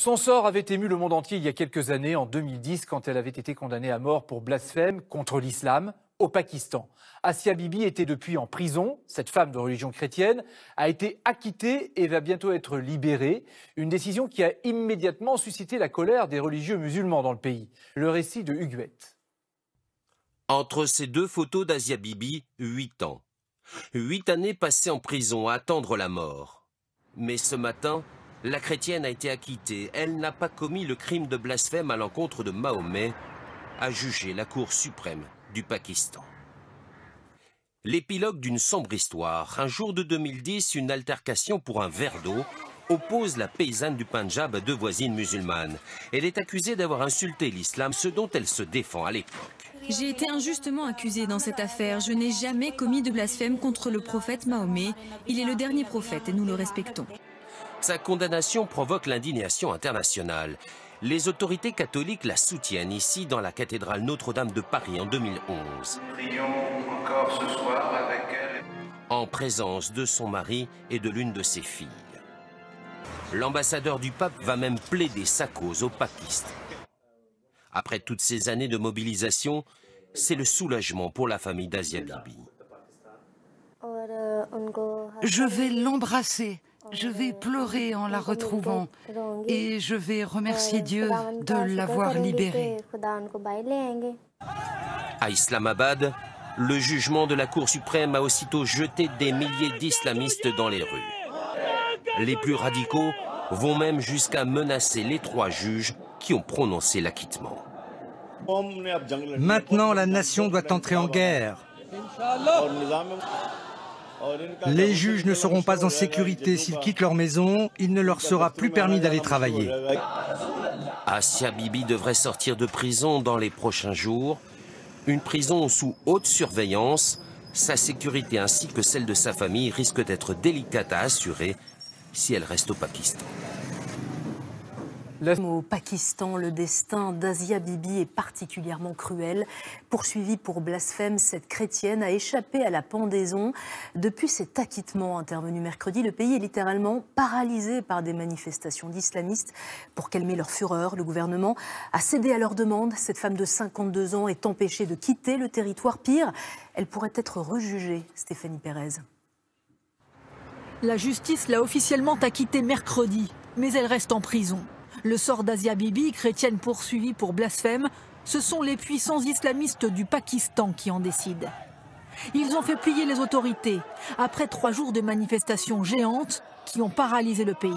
Son sort avait ému le monde entier il y a quelques années, en 2010, quand elle avait été condamnée à mort pour blasphème contre l'islam au Pakistan. Asia Bibi était depuis en prison. Cette femme de religion chrétienne a été acquittée et va bientôt être libérée. Une décision qui a immédiatement suscité la colère des religieux musulmans dans le pays. Le récit de Huguette. Entre ces deux photos d'Asia Bibi, 8 ans. 8 années passées en prison à attendre la mort. Mais ce matin, la chrétienne a été acquittée. Elle n'a pas commis le crime de blasphème à l'encontre de Mahomet, a jugé la Cour suprême du Pakistan. L'épilogue d'une sombre histoire. Un jour de 2010, une altercation pour un verre d'eau oppose la paysanne du Pendjab à deux voisines musulmanes. Elle est accusée d'avoir insulté l'islam, ce dont elle se défend à l'époque. J'ai été injustement accusée dans cette affaire. Je n'ai jamais commis de blasphème contre le prophète Mahomet. Il est le dernier prophète et nous le respectons. Sa condamnation provoque l'indignation internationale. Les autorités catholiques la soutiennent ici dans la cathédrale Notre-Dame de Paris en 2011. Prions encore ce soir avec elle. En présence de son mari et de l'une de ses filles. L'ambassadeur du pape va même plaider sa cause au Pakistan. Après toutes ces années de mobilisation, c'est le soulagement pour la famille d'Asia Bibi. Je vais l'embrasser. Je vais pleurer en la retrouvant et je vais remercier Dieu de l'avoir libérée. À Islamabad, le jugement de la Cour suprême a aussitôt jeté des milliers d'islamistes dans les rues. Les plus radicaux vont même jusqu'à menacer les 3 juges qui ont prononcé l'acquittement. Maintenant, la nation doit entrer en guerre. Les juges ne seront pas en sécurité s'ils quittent leur maison. Il ne leur sera plus permis d'aller travailler. Asia Bibi devrait sortir de prison dans les prochains jours. Une prison sous haute surveillance. Sa sécurité ainsi que celle de sa famille risque d'être délicate à assurer si elle reste au Pakistan. Au Pakistan, le destin d'Asia Bibi est particulièrement cruel. Poursuivie pour blasphème, cette chrétienne a échappé à la pendaison. Depuis cet acquittement intervenu mercredi, le pays est littéralement paralysé par des manifestations d'islamistes. Pour calmer leur fureur, le gouvernement a cédé à leur demande. Cette femme de 52 ans est empêchée de quitter le territoire. Pire, elle pourrait être rejugée. Stéphanie Pérez. La justice l'a officiellement acquittée mercredi, mais elle reste en prison. Le sort d'Asia Bibi, chrétienne poursuivie pour blasphème, ce sont les puissants islamistes du Pakistan qui en décident. Ils ont fait plier les autorités après 3 jours de manifestations géantes qui ont paralysé le pays.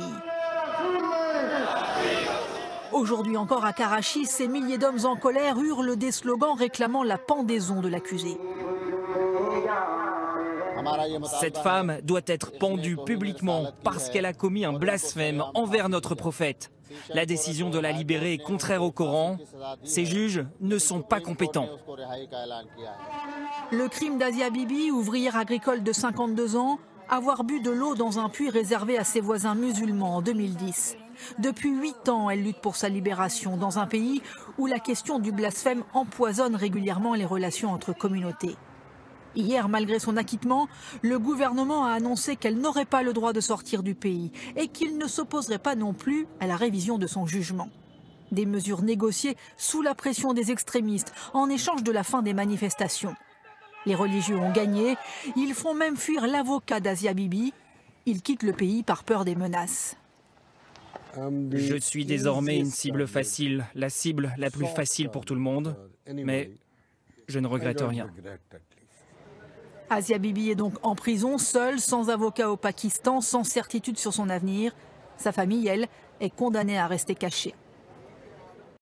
Aujourd'hui encore à Karachi, ces milliers d'hommes en colère hurlent des slogans réclamant la pendaison de l'accusé. Cette femme doit être pendue publiquement parce qu'elle a commis un blasphème envers notre prophète. La décision de la libérer est contraire au Coran. Ces juges ne sont pas compétents. Le crime d'Asia Bibi, ouvrière agricole de 52 ans, avoir bu de l'eau dans un puits réservé à ses voisins musulmans en 2010. Depuis 8 ans, elle lutte pour sa libération dans un pays où la question du blasphème empoisonne régulièrement les relations entre communautés. Hier, malgré son acquittement, le gouvernement a annoncé qu'elle n'aurait pas le droit de sortir du pays et qu'il ne s'opposerait pas non plus à la révision de son jugement. Des mesures négociées sous la pression des extrémistes en échange de la fin des manifestations. Les religieux ont gagné, ils font même fuir l'avocat d'Asia Bibi. Ils quittent le pays par peur des menaces. Je suis désormais une cible facile, la cible la plus facile pour tout le monde, mais je ne regrette rien. Asia Bibi est donc en prison, seule, sans avocat au Pakistan, sans certitude sur son avenir. Sa famille, elle, est condamnée à rester cachée.